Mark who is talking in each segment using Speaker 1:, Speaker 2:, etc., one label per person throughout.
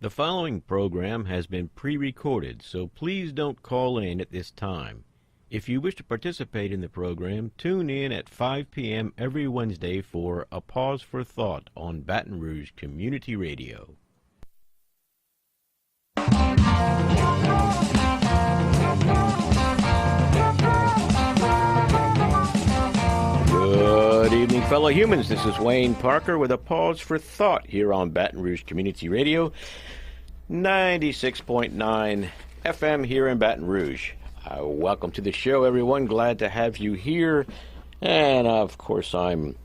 Speaker 1: The following program has been pre-recorded, so please don't call in at this time. If you wish to participate in the program, tune in at 5 p.m. every Wednesday for A Pause for Thought on Baton Rouge Community Radio. Good evening, fellow humans. This is Wayne Parker with A Pause for Thought here on Baton Rouge Community Radio, 96.9 FM here in Baton Rouge. Welcome to the show, everyone. Glad to have you here. And, of course, I'm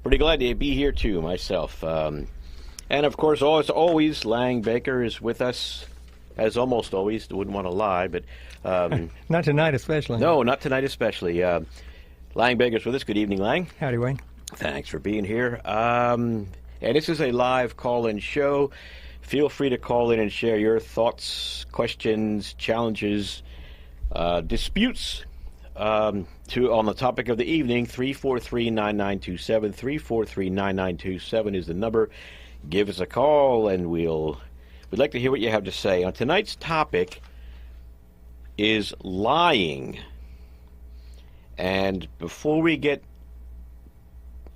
Speaker 1: pretty glad to be here, too, myself. And, of course, as always, Lang Baker is with us, as almost always. Wouldn't want to lie, but...
Speaker 2: not tonight, especially.
Speaker 1: No, not tonight, especially. Lang Baker's with us. Good evening, Lang.
Speaker 2: Howdy, Wayne.
Speaker 1: Thanks for being here. And this is a live call-in show. Feel free to call in and share your thoughts, questions, challenges, disputes on the topic of the evening. 343-9927. 343-9927 is the number. Give us a call, and we'd like to hear what you have to say. On tonight's topic is lying. And before we get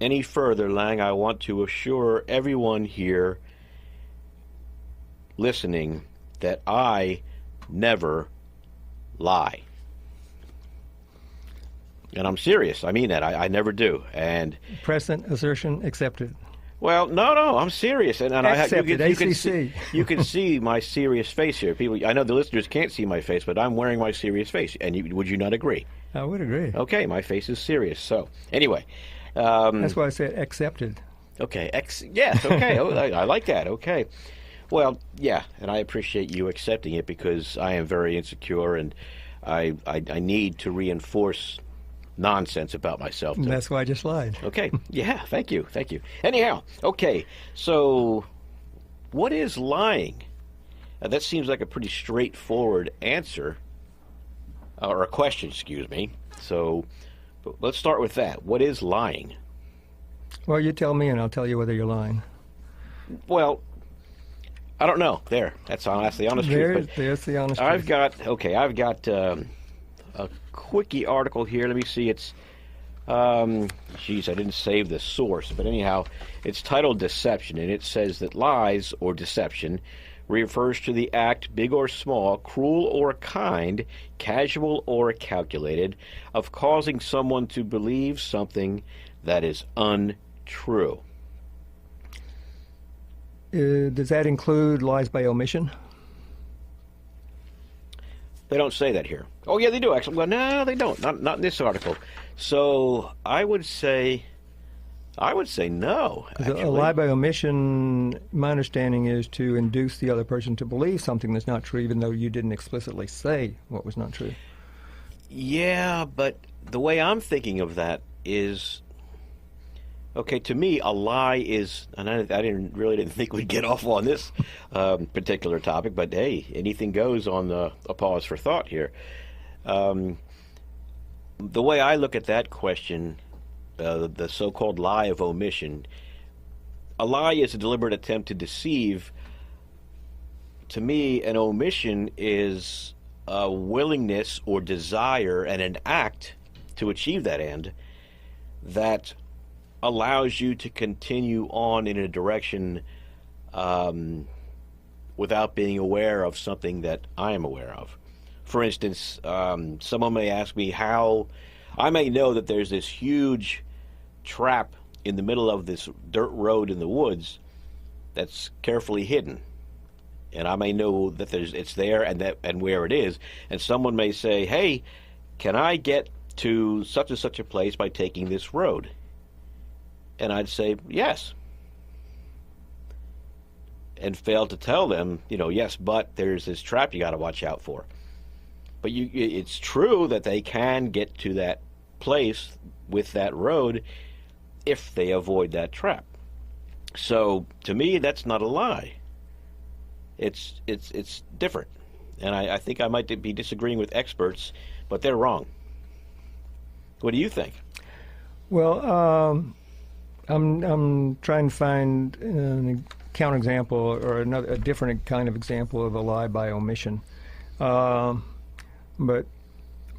Speaker 1: any further, Lang, I want to assure everyone here listening that I never lie. And I'm serious. I mean that. I never do. And
Speaker 2: present assertion accepted.
Speaker 1: Well, no, I'm serious, and
Speaker 2: accepted.
Speaker 1: You can see my serious face here. People, I know the listeners can't see my face, but I'm wearing my serious face. And would you not agree?
Speaker 2: I would agree.
Speaker 1: Okay, my face is serious. So, anyway,
Speaker 2: that's why I said accepted.
Speaker 1: Okay, yes, okay. I like that. Okay, well, yeah, and I appreciate you accepting it because I am very insecure, and I need to reinforce nonsense about myself.
Speaker 2: That's why I just lied.
Speaker 1: Okay, yeah, thank you. Anyhow, okay, so what is lying? That seems like a pretty straightforward answer, or a question, excuse me. So let's start with that. What is lying?
Speaker 2: Well, you tell me, and I'll tell you whether you're lying.
Speaker 1: Well, I don't know. That's the honest truth.
Speaker 2: There's the honest truth.
Speaker 1: I've got a quickie article here. Let me see. It's, I didn't save the source, but anyhow, it's titled Deception, and it says that lies or deception refers to the act, big or small, cruel or kind, casual or calculated, of causing someone to believe something that is untrue.
Speaker 2: Does that include lies by omission?
Speaker 1: They don't say that here. Oh, yeah, they do, actually. Well, no, they don't. Not in this article. So I would say no, actually.
Speaker 2: A lie by omission, my understanding, is to induce the other person to believe something that's not true, even though you didn't explicitly say what was not true.
Speaker 1: Yeah, but the way I'm thinking of that is, okay, to me, a lie is, and I didn't think we'd get off on this particular topic, but hey, anything goes on A Pause for Thought here. The way I look at that question, the so-called lie of omission, a lie is a deliberate attempt to deceive. To me, an omission is a willingness or desire and an act to achieve that end that allows you to continue on in a direction without being aware of something that I am aware of. For instance, someone may ask me how I may know that there's this huge trap in the middle of this dirt road in the woods that's carefully hidden, and I may know that it's there and where it is, and someone may say, hey, can I get to such and such a place by taking this road? And I'd say yes, and fail to tell them, yes, but there's this trap you got to watch out for. But it's true that they can get to that place with that road if they avoid that trap. So to me, that's not a lie. It's different, and I think I might be disagreeing with experts, but they're wrong. What do you think?
Speaker 2: Well, I'm trying to find counterexample or a different kind of example of a lie by omission. But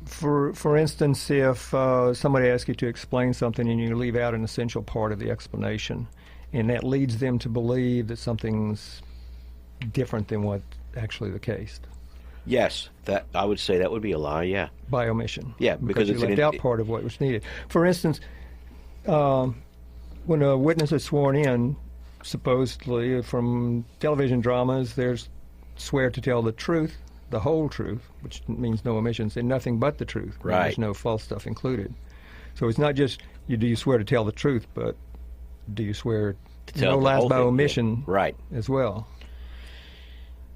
Speaker 2: for instance, if somebody asks you to explain something and you leave out an essential part of the explanation, and that leads them to believe that something's different than what's actually the case.
Speaker 1: Yes, that I would say that would be a lie. Yeah,
Speaker 2: By omission.
Speaker 1: Yeah, because
Speaker 2: you
Speaker 1: it's
Speaker 2: left out part of what was needed. For instance, when a witness is sworn in, supposedly from television dramas, there's swear to tell the truth, the whole truth, which means no omissions, and nothing but the truth.
Speaker 1: Right.
Speaker 2: There's no false stuff included. So it's not just do you swear to tell the truth, but do you swear
Speaker 1: To tell
Speaker 2: no
Speaker 1: the
Speaker 2: lies
Speaker 1: whole
Speaker 2: by
Speaker 1: thing, yeah.
Speaker 2: omission
Speaker 1: Right.
Speaker 2: as well?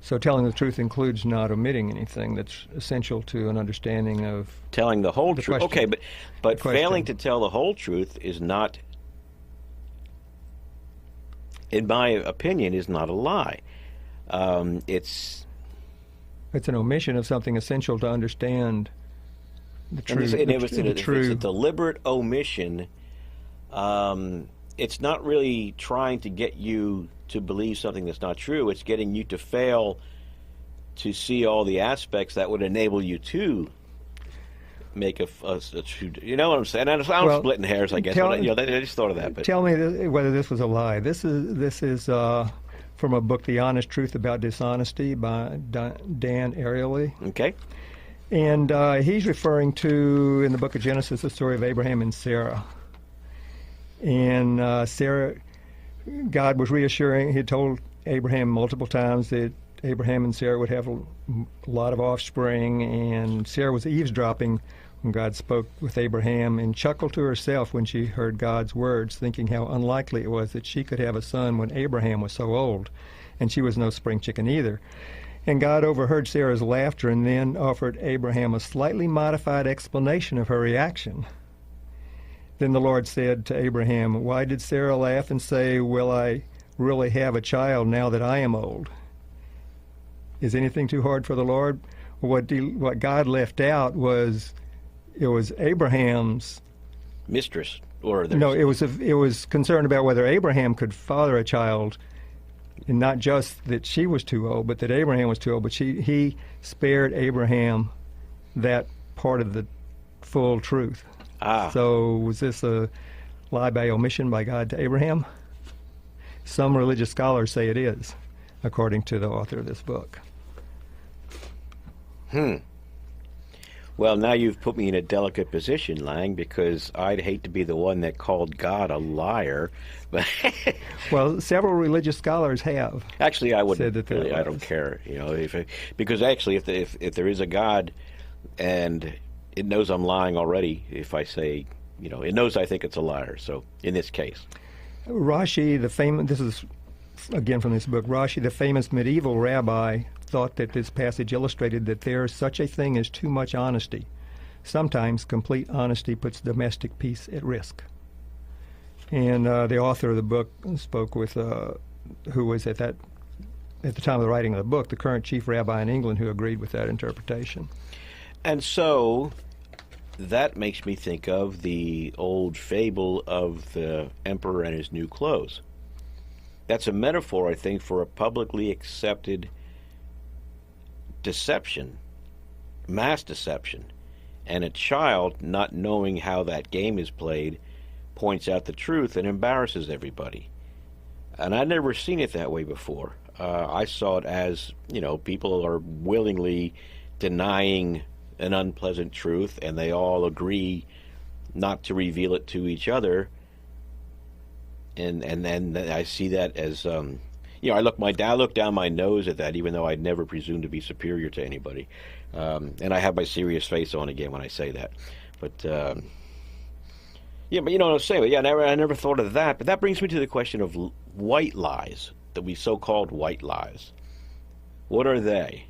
Speaker 2: So telling the truth includes not omitting anything that's essential to an understanding of
Speaker 1: Telling the whole
Speaker 2: the
Speaker 1: truth.
Speaker 2: question.
Speaker 1: Okay, but
Speaker 2: question.
Speaker 1: failing to tell the whole truth is not, in my opinion, is not a lie. It's
Speaker 2: an omission of something essential to understand the truth.
Speaker 1: and if it's
Speaker 2: true.
Speaker 1: a deliberate omission, it's not really trying to get you to believe something that's not true. It's getting you to fail to see all the aspects that would enable you to make a true. You know what I'm saying? I'm splitting hairs, I guess. I just thought of that. But
Speaker 2: Tell me whether this was a lie. This is from a book, The Honest Truth About Dishonesty, by Dan Ariely.
Speaker 1: okay.
Speaker 2: And he's referring to, in the book of Genesis, the story of Abraham and Sarah. And Sarah, God was reassuring. He had told Abraham multiple times that Abraham and Sarah would have a lot of offspring, and Sarah was eavesdropping when God spoke with Abraham and chuckled to herself when she heard God's words, thinking how unlikely it was that she could have a son when Abraham was so old, and she was no spring chicken either. And God overheard Sarah's laughter and then offered Abraham a slightly modified explanation of her reaction. Then the Lord said to Abraham, "Why did Sarah laugh and say, 'Will I really have a child now that I am old?' Is anything too hard for the Lord?" What God left out was Abraham's
Speaker 1: Mistress, or
Speaker 2: no. It was concerned about whether Abraham could father a child, and not just that she was too old, but that Abraham was too old. But he spared Abraham that part of the full truth. So was this a lie by omission by God to Abraham? Some religious scholars say it is, according to the author of this book.
Speaker 1: Well, now you've put me in a delicate position, Lang, because I'd hate to be the one that called God a liar. But
Speaker 2: Well, several religious scholars have.
Speaker 1: actually, I wouldn't.
Speaker 2: Said that there
Speaker 1: Really, I
Speaker 2: was.
Speaker 1: don't care. Because actually, if there is a God, and it knows I'm lying already, if I say, it knows I think it's a liar. So in this case,
Speaker 2: Rashi, this is again from this book, Rashi, the famous medieval rabbi, thought that this passage illustrated that there is such a thing as too much honesty. Sometimes complete honesty puts domestic peace at risk. And the author of the book spoke with who was at the time of the writing of the book, the current chief rabbi in England, who agreed with that interpretation.
Speaker 1: and so that makes me think of the old fable of the emperor and his new clothes. That's a metaphor, I think, for a publicly accepted deception, mass deception. And a child, not knowing how that game is played, points out the truth and embarrasses everybody. And I'd never seen it that way before. I saw it as, people are willingly denying an unpleasant truth, and they all agree not to reveal it to each other. And then I see that as, I look down my nose at that, even though I'd never presumed to be superior to anybody. And I have my serious face on again when I say that. But but you know what I'm saying. But yeah, I never thought of that. But that brings me to the question of white lies, that we so-called white lies. What are they?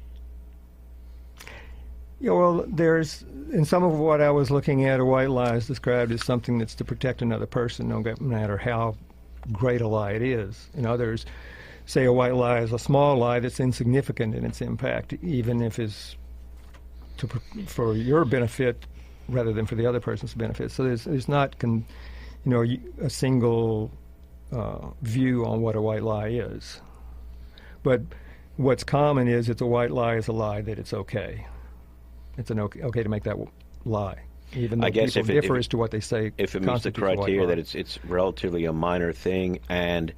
Speaker 2: Yeah, well, there's, in some of what I was looking at, a white lie is described as something that's to protect another person, no matter how great a lie it is. In others, say a white lie is a small lie that's insignificant in its impact, even if it's for your benefit rather than for the other person's benefit. So there's not a single view on what a white lie is. But what's common is it's a white lie is a lie that it's okay. It's an okay to make that lie, even though
Speaker 1: I guess
Speaker 2: people differ as to what they say.
Speaker 1: If it meets the criteria that it's relatively a minor thing and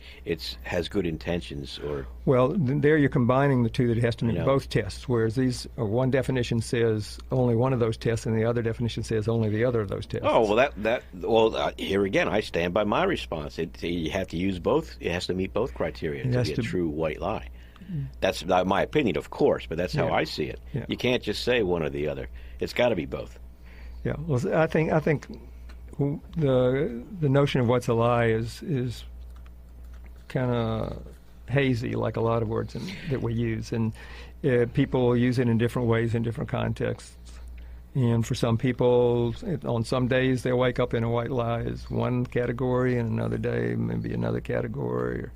Speaker 1: has good intentions, or
Speaker 2: well, there you're combining the two, that it has to meet
Speaker 1: You know.
Speaker 2: both tests. Whereas these one definition says only one of those tests, and the other definition says only the other of those tests.
Speaker 1: oh well, here again I stand by my response. You have to use both. It has to meet both criteria to be a true white lie. That's not my opinion, of course, but that's how I see it.
Speaker 2: Yeah.
Speaker 1: You can't just say one or the other. It's got to be both.
Speaker 2: Yeah, well, I think the notion of what's a lie is kind of hazy, like a lot of words that we use, and people use it in different ways in different contexts. And for some people, on some days they'll wake up in a white lie as one category, and another day maybe another category.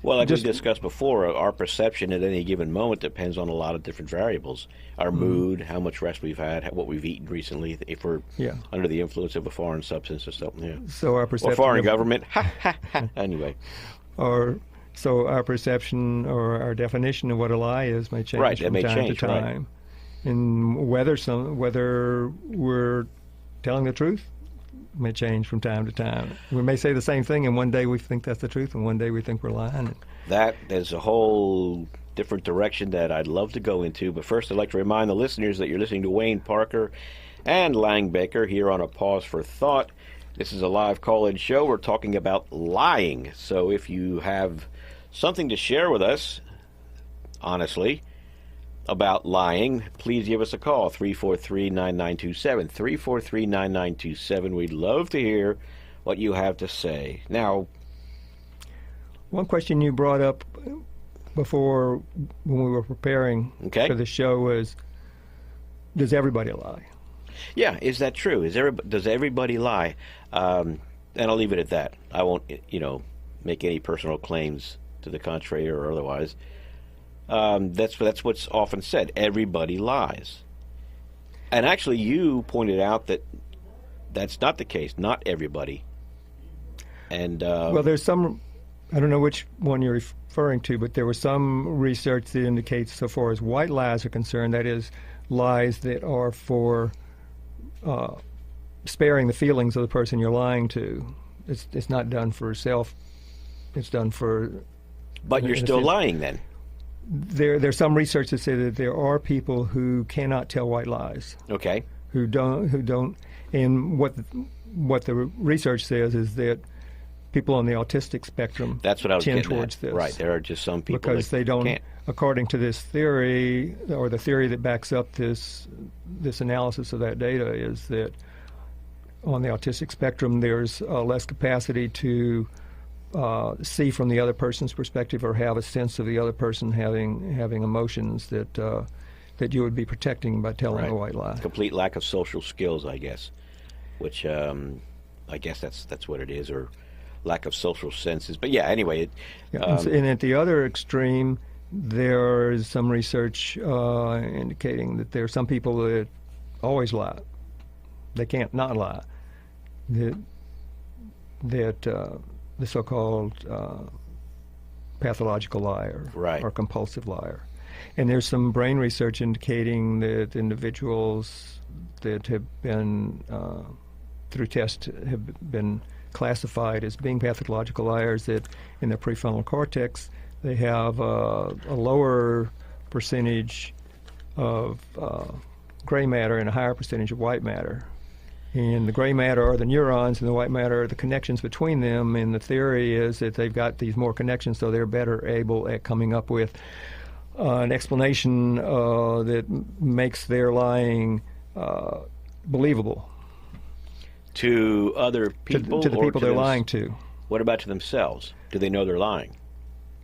Speaker 1: Well, like we discussed before, our perception at any given moment depends on a lot of different variables. Our mood, how much rest we've had, what we've eaten recently, if we're under the influence of a foreign substance or something. Yeah.
Speaker 2: So our perception
Speaker 1: or foreign government. Anyway.
Speaker 2: So our perception or our definition of what a lie is may change from time to time.
Speaker 1: Right.
Speaker 2: And whether we're telling the truth may change from time to time. We may say the same thing, and one day we think that's the truth, and one day we think we're lying.
Speaker 1: That is a whole different direction that I'd love to go into. But first, I'd like to remind the listeners that you're listening to Wayne Parker and Lang Baker here on A Pause for Thought. This is a live call-in show. We're talking about lying. So if you have something to share with us, honestly, about lying, please give us a call, 343-9927, 343-9927. We'd love to hear what you have to say. Now,
Speaker 2: one question you brought up before when we were preparing for the show was, does everybody lie?
Speaker 1: Yeah, is that true? Does everybody lie? And I'll leave it at that. I won't, make any personal claims to the contrary or otherwise. That's what's often said. Everybody lies. And actually, you pointed out that that's not the case. Not everybody. And
Speaker 2: well, there's some. I don't know which one you're referring to, but there was some research that indicates, so far as white lies are concerned, that is, lies that are for sparing the feelings of the person you're lying to. It's not done for self. It's done for.
Speaker 1: But you're still lying then.
Speaker 2: There's some research that say that there are people who cannot tell white lies.
Speaker 1: Okay.
Speaker 2: Who don't, and what the research says is that people on the autistic spectrum tend towards this.
Speaker 1: Right. There are just some people
Speaker 2: because they don't. Can't. According to this theory, or the theory that backs up this analysis of that data, is that on the autistic spectrum there's less capacity to see from the other person's perspective or have a sense of the other person having emotions that you would be protecting by telling a white lie.
Speaker 1: Complete lack of social skills, I guess, which I guess that's what it is, or lack of social senses. But yeah, anyway.
Speaker 2: And at the other extreme, there is some research indicating that there are some people that always lie. They can't not lie. The so-called pathological liar or compulsive liar. And there's some brain research indicating that individuals that have been, through tests, have been classified as being pathological liars, that in their prefrontal cortex they have a lower percentage of gray matter and a higher percentage of white matter. And the gray matter are the neurons, and the white matter are the connections between them. And the theory is that they've got these more connections, so they're better able at coming up with an explanation that makes their lying believable.
Speaker 1: To other people?
Speaker 2: To the people they're lying to.
Speaker 1: What about to themselves? Do they know they're lying?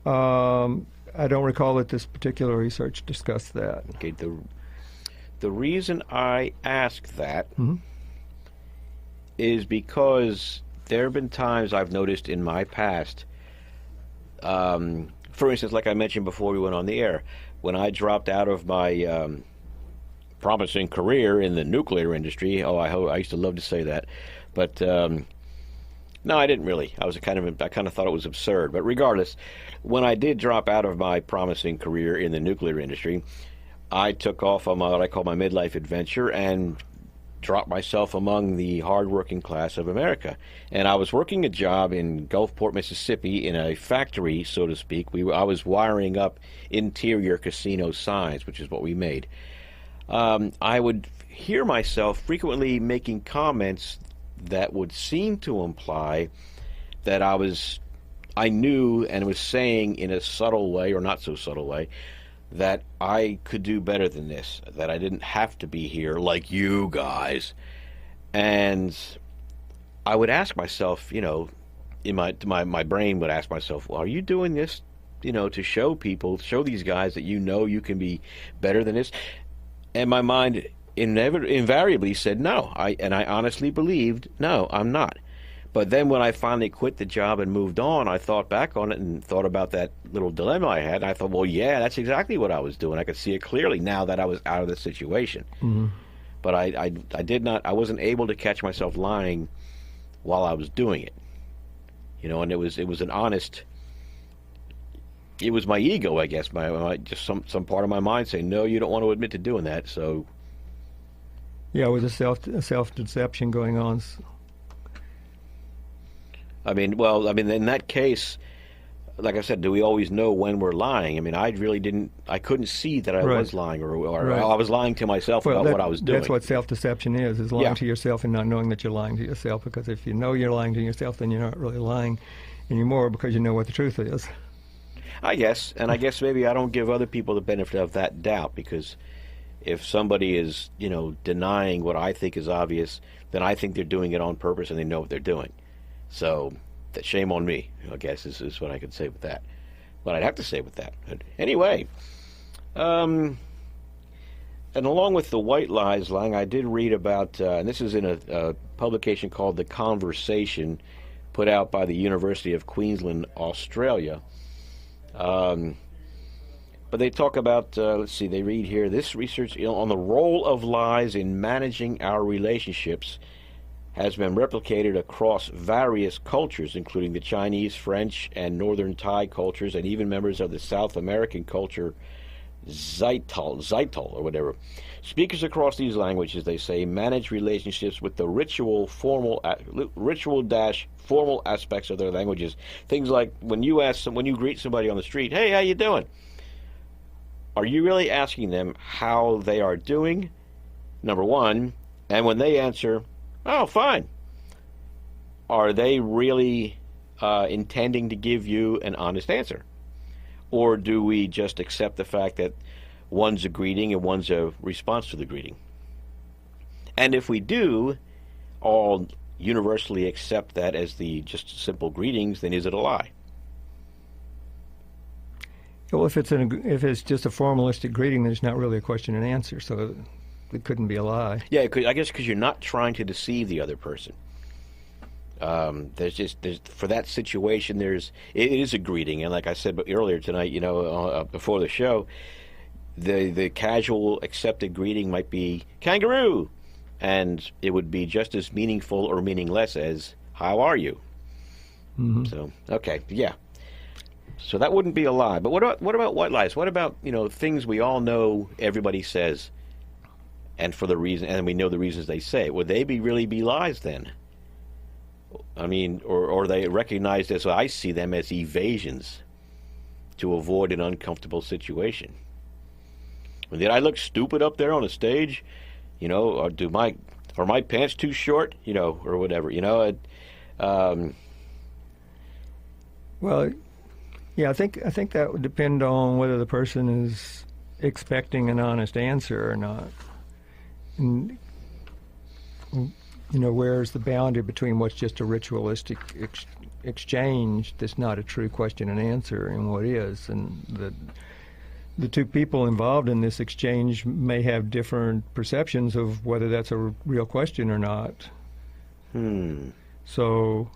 Speaker 2: I don't recall that this particular research discussed that.
Speaker 1: Okay, the reason I ask that is because there have been times I've noticed in my past, for instance, like I mentioned before we went on the air, when I dropped out of my promising career in the nuclear industry, I used to love to say that, but No, I didn't really. I kind of thought it was absurd. But regardless, when I did drop out of my promising career in the nuclear industry, I took off on what I call my midlife adventure and dropped myself among the hardworking class of America. And I was working a job in Gulfport, Mississippi, in a factory, so to speak. I was wiring up interior casino signs, which is what we made. I would hear myself frequently making comments that would seem to imply that I knew and was saying in a subtle way, or not so subtle way, that I could do better than this, that I didn't have to be here like you guys. And I would ask myself, in my brain would ask myself, well, are you doing this, to show these guys that you can be better than this? And my mind invariably said no. I honestly believed, no, I'm not. But then when I finally quit the job and moved on, I thought back on it and thought about that little dilemma I had. And I thought, well, yeah, that's exactly what I was doing. I could see it clearly now that I was out of the situation.
Speaker 2: Mm-hmm.
Speaker 1: But I wasn't able to catch myself lying while I was doing it. And it was an honest, it was my ego, I guess, just some part of my mind saying, no, you don't want to admit to doing that, so.
Speaker 2: Yeah, with a self-deception going on.
Speaker 1: In that case, like I said, do we always know when we're lying? I couldn't see that I was lying, or
Speaker 2: right.
Speaker 1: I was lying to myself about what I was doing.
Speaker 2: That's what self-deception is lying to yourself and not knowing that you're lying to yourself, because if you know you're lying to yourself, then you're not really lying anymore because you know what the truth is.
Speaker 1: I guess, and I guess maybe I don't give other people the benefit of that doubt, because if somebody is, denying what I think is obvious, then I think they're doing it on purpose and they know what they're doing. So, shame on me, I guess, is what I could say with that. What I'd have to say with that. But anyway, and along with the white lies, Lang, I did read about, and this is in a publication called The Conversation, put out by the University of Queensland, Australia. But they talk about, they read here, this research on the role of lies in managing our relationships has been replicated across various cultures, including the Chinese, French, and Northern Thai cultures, and even members of the South American culture, Zaital, or whatever. Speakers across these languages, they say, manage relationships with the ritual-formal aspects of their languages. Things like when you greet somebody on the street, hey, how you doing? Are you really asking them how they are doing, number one? And when they answer, oh, fine, are they really intending to give you an honest answer? Or do we just accept the fact that one's a greeting and one's a response to the greeting? And if we do all universally accept that as the just simple greetings, then is it a lie?
Speaker 2: Well, if it's just a formalistic greeting, then it's not really a question and answer, so it couldn't be a lie.
Speaker 1: Yeah, I guess because you're not trying to deceive the other person. There's for that situation, it is a greeting, and like I said earlier tonight, before the show, the casual accepted greeting might be kangaroo, and it would be just as meaningful or meaningless as how are you.
Speaker 2: Mm-hmm.
Speaker 1: So okay, yeah. So that wouldn't be a lie. But what about white lies? What about things we all know everybody says, and we know the reasons they say it? Would they really be lies then? Or are they recognized as, I see them as evasions to avoid an uncomfortable situation? Did I look stupid up there on the stage? Or are my pants too short? Or whatever.
Speaker 2: Well, yeah, I think that would depend on whether the person is expecting an honest answer or not. And, where's the boundary between what's just a ritualistic exchange that's not a true question and answer and what is? And the two people involved in this exchange may have different perceptions of whether that's a real question or not. So,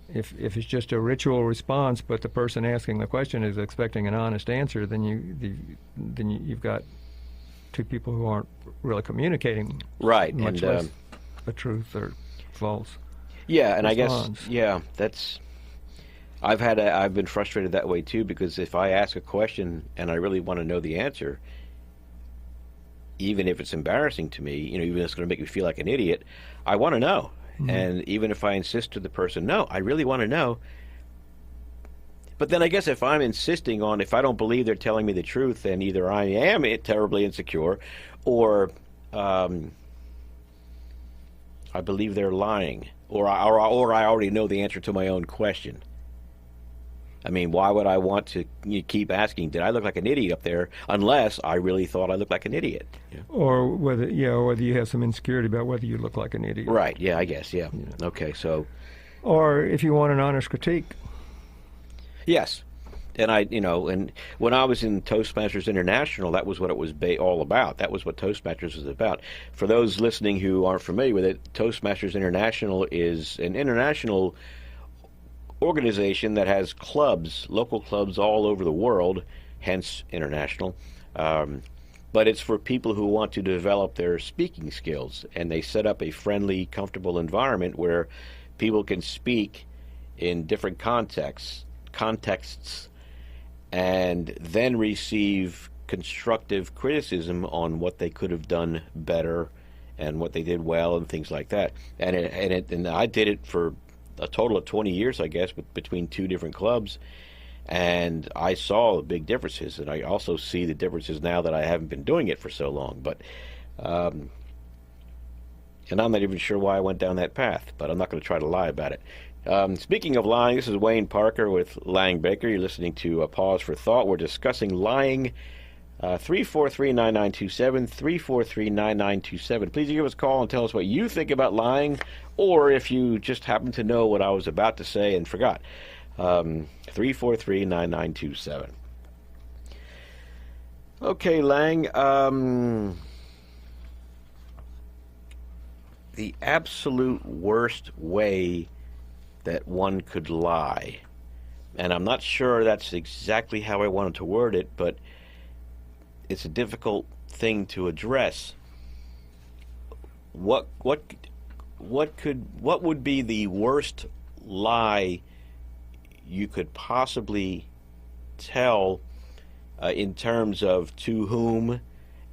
Speaker 2: if it's just a ritual response, but the person asking the question is expecting an honest answer, then you've got two people who aren't really communicating
Speaker 1: right,
Speaker 2: much less the truth. Or false
Speaker 1: Yeah, and
Speaker 2: response.
Speaker 1: I guess, yeah, that's. I've been frustrated that way too, because if I ask a question and I really want to know the answer, even if it's embarrassing to me, even if it's going to make me feel like an idiot, I want to know.
Speaker 2: Mm-hmm.
Speaker 1: And even if I insist to the person, no, I really want to know. But then I guess if I'm insisting on, if I don't believe they're telling me the truth, then either I am terribly insecure, or um, I believe they're lying, or I already know the answer to my own question. I mean, why would I want to keep asking, did I look like an idiot up there, unless I really thought I looked like an idiot? Yeah.
Speaker 2: Or whether you have some insecurity about whether you look like an idiot.
Speaker 1: Right, yeah, I guess, yeah.
Speaker 2: Yeah.
Speaker 1: Okay, so,
Speaker 2: Or if you want an honest critique.
Speaker 1: yes. And and when I was in Toastmasters International, that was what it was all about. That was what Toastmasters was about. For those listening who aren't familiar with it, Toastmasters International is an international organization that has clubs, local clubs all over the world, hence international. But it's for people who want to develop their speaking skills, and they set up a friendly, comfortable environment where people can speak in different contexts, and then receive constructive criticism on what they could have done better and what they did well and things like that. And I did it for a total of 20 years, I guess, between two different clubs, and I saw the big differences, and I also see the differences now that I haven't been doing it for so long. But and I'm not even sure why I went down that path, but I'm not going to try to lie about it. Speaking of lying, this is Wayne Parker with Lyin Baker. You're listening to A Pause for Thought. We're discussing lying. 343-9927, 343-9927. Please give us a call and tell us what you think about lying, or if you just happen to know what I was about to say and forgot. 343-9927. Okay, Lang. The absolute worst way that one could lie, and I'm not sure that's exactly how I wanted to word it, but it's a difficult thing to address. What would be the worst lie you could possibly tell, in terms of to whom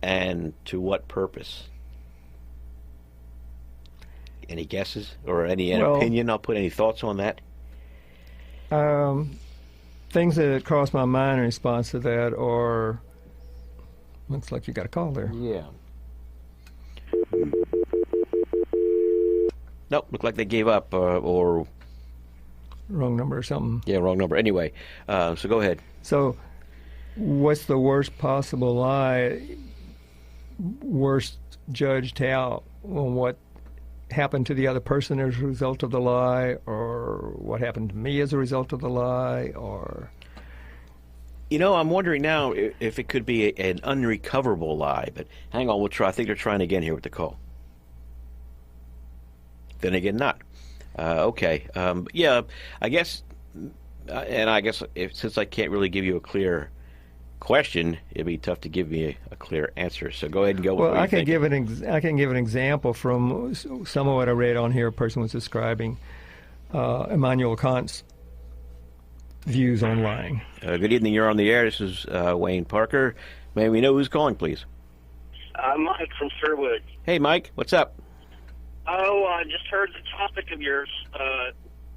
Speaker 1: and to what purpose? Any guesses or any opinion? I'll put any thoughts on that.
Speaker 2: Things that cross my mind in response to that are. Looks like you got a call there.
Speaker 1: Yeah. Nope, looked like they gave up, or
Speaker 2: Wrong number or something.
Speaker 1: yeah, wrong number. Anyway, so go ahead.
Speaker 2: So, what's the worst possible lie? Worst judged out on what happened to the other person as a result of the lie, or what happened to me as a result of the lie, or...
Speaker 1: I'm wondering now if it could be an unrecoverable lie, but hang on, we'll try. I think they're trying again here with the call. Then again, not. Okay. Yeah, I guess, and I guess since I can't really give you a clear question, it'd be tough to give me a clear answer. So go ahead and go with
Speaker 2: Well,
Speaker 1: what
Speaker 2: I
Speaker 1: you
Speaker 2: can
Speaker 1: think.
Speaker 2: I can give an example from some of what I read on here. A person was describing Immanuel Kant's views on lying.
Speaker 1: Good evening. You're on the air. This is Wayne Parker. May we know who's calling, please?
Speaker 3: Mike from Sherwood.
Speaker 1: Hey, Mike. What's up?
Speaker 3: Oh, I just heard the topic of your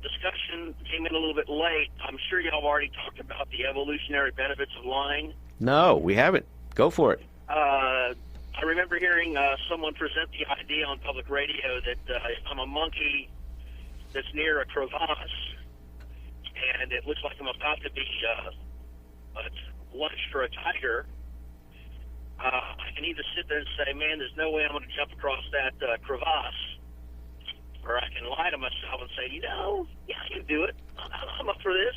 Speaker 3: discussion came in a little bit late. I'm sure y'all already talked about the evolutionary benefits of lying.
Speaker 1: No, we haven't. Go for it.
Speaker 3: I remember hearing someone present the idea on public radio that if I'm a monkey that's near a crevasse and it looks like I'm about to be lunch for a tiger, I can either sit there and say, man, there's no way I'm going to jump across that crevasse, or I can lie to myself and say, yeah, I can do it. I'm up for this.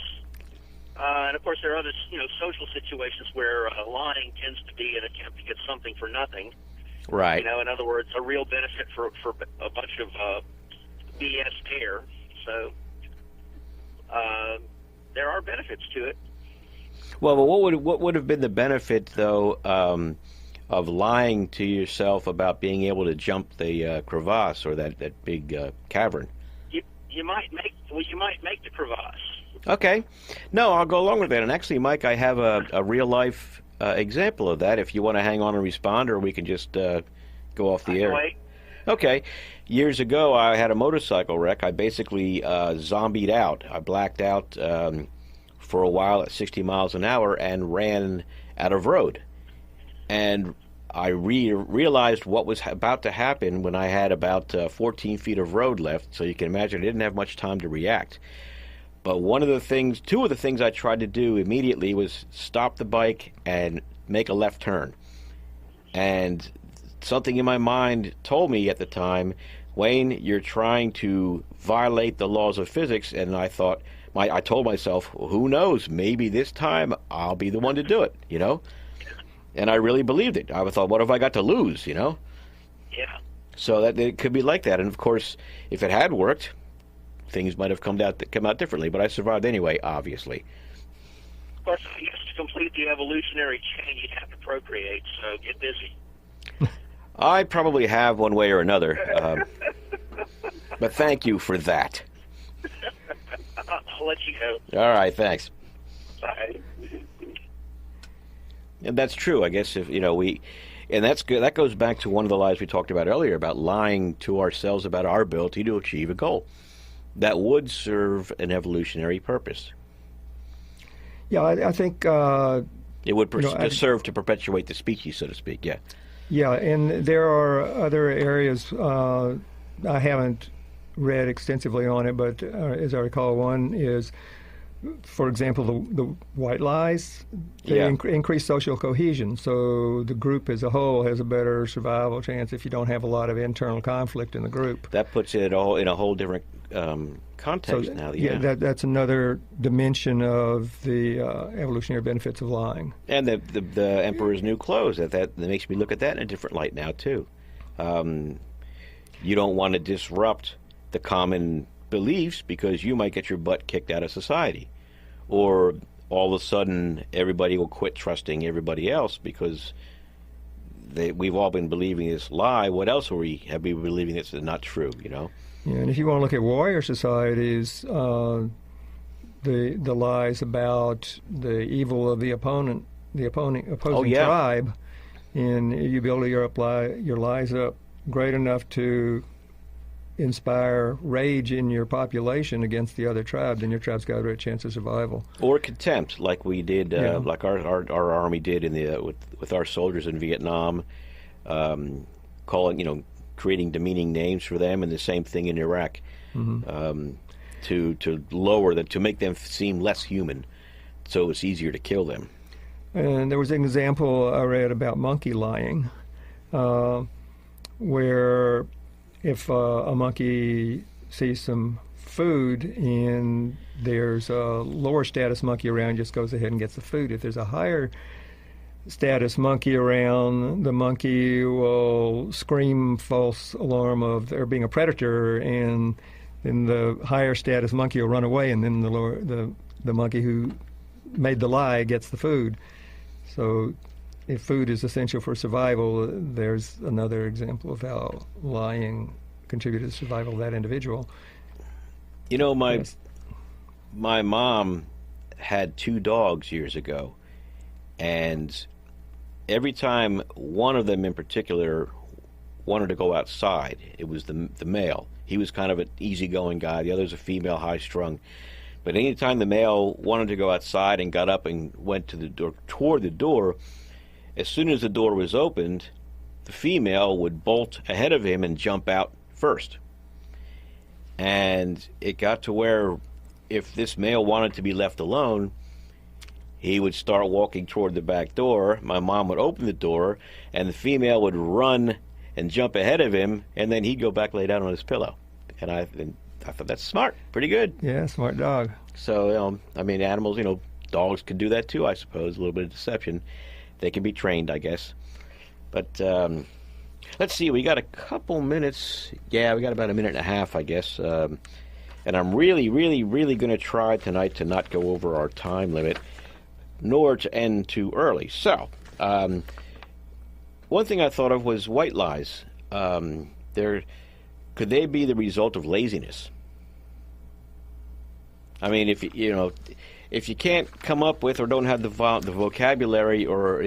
Speaker 3: And of course, there are other, social situations where lying tends to be an attempt to get something for nothing.
Speaker 1: Right.
Speaker 3: In other words, a real benefit for a bunch of BS air. So there are benefits to it.
Speaker 1: Well, but what would have been the benefit, though, of lying to yourself about being able to jump the crevasse or that big cavern?
Speaker 3: You might make the crevasse.
Speaker 1: Okay. No, I'll go along with that. And actually, Mike, I have a real-life example of that if you want to hang on and respond, or we can just go off the air.
Speaker 3: Wait.
Speaker 1: Okay. Years ago, I had a motorcycle wreck. I basically zombied out. I blacked out for a while at 60 miles an hour and ran out of road. And I realized what was about to happen when I had about 14 feet of road left, so you can imagine I didn't have much time to react. But two of the things I tried to do immediately was stop the bike and make a left turn. And something in my mind told me at the time, Wayne, you're trying to violate the laws of physics. And I thought, I told myself, well, who knows, maybe this time I'll be the one to do it, you know? And I really believed it. I thought, what have I got to lose, you know?
Speaker 3: Yeah.
Speaker 1: So that it could be like that. And of course, if it had worked, things might have come out differently. But I survived anyway, obviously.
Speaker 3: Of course, I guess to complete the evolutionary chain, you'd have to procreate. So get busy.
Speaker 1: I probably have one way or another. But thank you for that.
Speaker 3: I'll let you go.
Speaker 1: All right, thanks.
Speaker 3: Bye.
Speaker 1: And that's true, I guess. If and that's good. That goes back to one of the lies we talked about earlier about lying to ourselves about our ability to achieve a goal. That would serve an evolutionary purpose.
Speaker 2: Yeah, I think
Speaker 1: it would serve to perpetuate the species, so to speak. Yeah.
Speaker 2: Yeah, and there are other areas. I haven't read extensively on it, but as I recall, one is, for example, the white lies. They increase social cohesion, so the group as a whole has a better survival chance if you don't have a lot of internal conflict in the group.
Speaker 1: That puts it all in a whole different context now. Yeah,
Speaker 2: that's another dimension of the evolutionary benefits of lying.
Speaker 1: And the Emperor's New Clothes, that makes me look at that in a different light now, too. You don't want to disrupt the common beliefs because you might get your butt kicked out of society, or all of a sudden everybody will quit trusting everybody else because we've all been believing this lie. What else have we been believing that's not true, you know?
Speaker 2: Yeah, and if you want to look at warrior societies, the lies about the evil of the opposing tribe, and you build your lies up great enough to inspire rage in your population against the other tribe, then your tribe's got a great chance of survival.
Speaker 1: Or contempt, like we did, like our army did with our soldiers in Vietnam, creating demeaning names for them, and the same thing in Iraq, to lower them, to make them seem less human, so it's easier to kill them.
Speaker 2: And there was an example I read about monkey lying, where if a monkey sees some food and there's a lower status monkey around, just goes ahead and gets the food. If there's a higher status monkey around, the monkey will scream false alarm of there being a predator, and then the higher status monkey will run away, and then the monkey who made the lie gets the food. So if food is essential for survival, there's another example of how lying contributed to the survival of that individual.
Speaker 1: You know, my mom had 2 dogs years ago, and every time one of them in particular wanted to go outside, it was the male. He was kind of an easygoing guy. The other's a female, high-strung. But any time the male wanted to go outside and got up and went to the door, toward the door, as soon as the door was opened, the female would bolt ahead of him and jump out first. And it got to where if this male wanted to be left alone, he would start walking toward the back door. My mom would open the door, and the female would run and jump ahead of him, and then he'd go back, lay down on his pillow. And I thought, that's smart, pretty good.
Speaker 2: Yeah, smart dog.
Speaker 1: So, animals, dogs can do that too, I suppose, a little bit of deception. They can be trained, I guess. But let's see, we got a couple minutes. Yeah, we got about a minute and a half, I guess. And I'm really, really, really going to try tonight to not go over our time limit, nor to end too early. So, one thing I thought of was white lies. Could they be the result of laziness? I mean, if you can't come up with or don't have the vocabulary or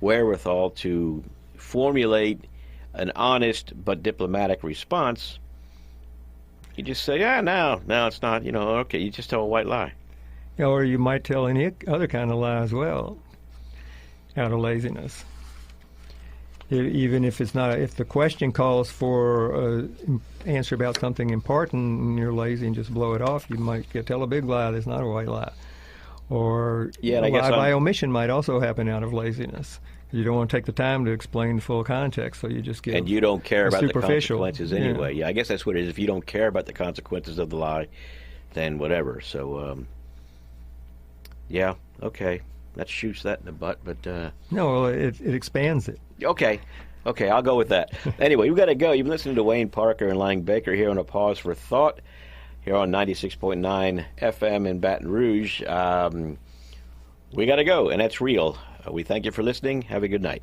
Speaker 1: wherewithal to formulate an honest but diplomatic response, you just say, no, it's not. Okay, you just tell a white lie.
Speaker 2: Or you might tell any other kind of lie as well, out of laziness. Even if it's not, if the question calls for an answer about something important and you're lazy and just blow it off, you might tell a big lie that's not a white lie. Or a lie by omission might also happen out of laziness. You don't want to take the time to explain the full context, so you just give.
Speaker 1: And you don't care about the
Speaker 2: superficial
Speaker 1: consequences anyway. Yeah, I guess that's what it is. If you don't care about the consequences of the lie, then whatever. So, yeah, okay. That shoots that in the butt, but...
Speaker 2: No, well, it expands it.
Speaker 1: Okay, I'll go with that. Anyway, we've got to go. You've been listening to Wayne Parker and Lyin Baker here on A Pause for Thought, here on 96.9 FM in Baton Rouge. We got to go, and that's real. We thank you for listening. Have a good night.